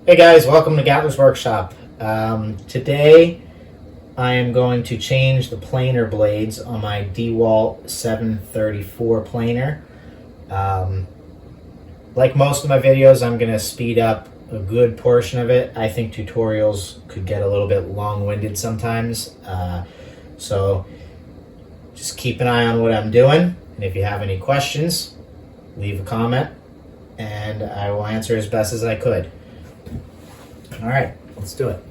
Hey guys, welcome to Gatler's Workshop. Today I am going to change the planer blades on my DW734 planer. Like most of my videos, I'm going to speed up a good portion of it. I think tutorials could get a little bit long-winded sometimes. So just keep an eye on what I'm doing. And if you have any questions, leave a comment and I will answer as best as I could. All right, let's do it.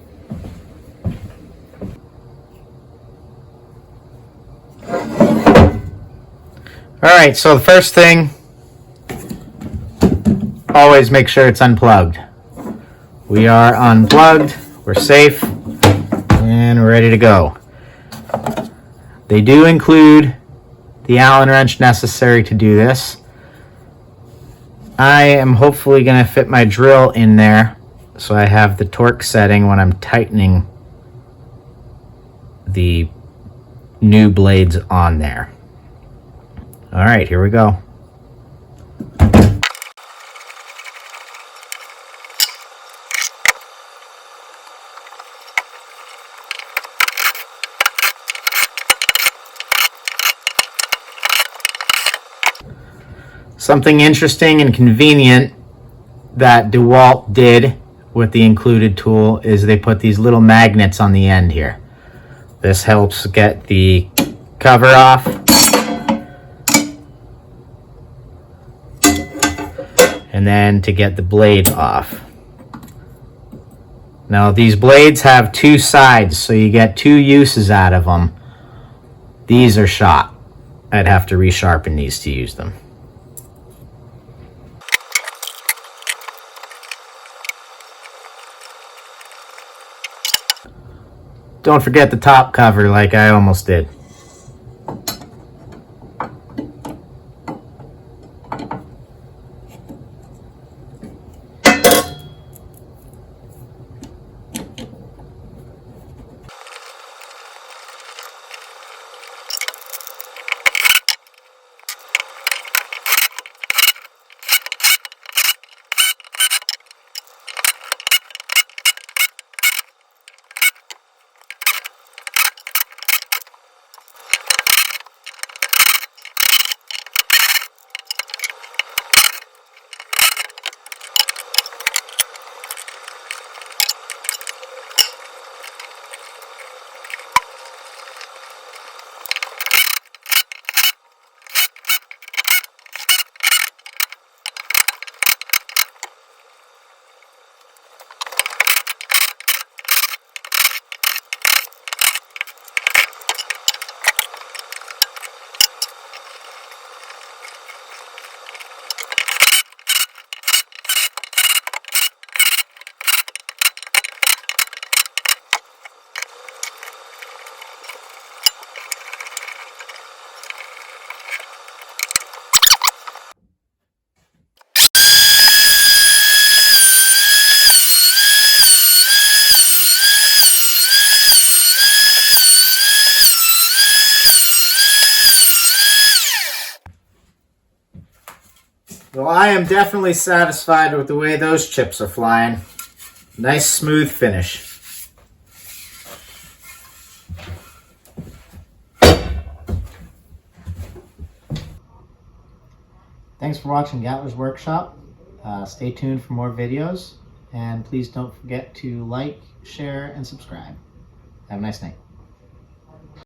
All right, so the first thing, always make sure it's unplugged. We are unplugged, we're safe, and we're ready to go. They do include the Allen wrench necessary to do this. I am hopefully going to fit my drill in there so I have the torque setting when I'm tightening the new blades on there. All right, here we go. Something interesting and convenient that DeWalt did with the included tool is they put these little magnets on the end here. This helps get the cover off and then to get the blade off. Now these blades have two sides, so you get two uses out of them. These are shot. I'd have to resharpen these to use them. Don't forget the top cover like I almost did. Well, I am definitely satisfied with the way those chips are flying. Nice smooth finish. Thanks for watching Gatler's Workshop. Stay tuned for more videos, and please don't forget to like, share, and subscribe. Have a nice night.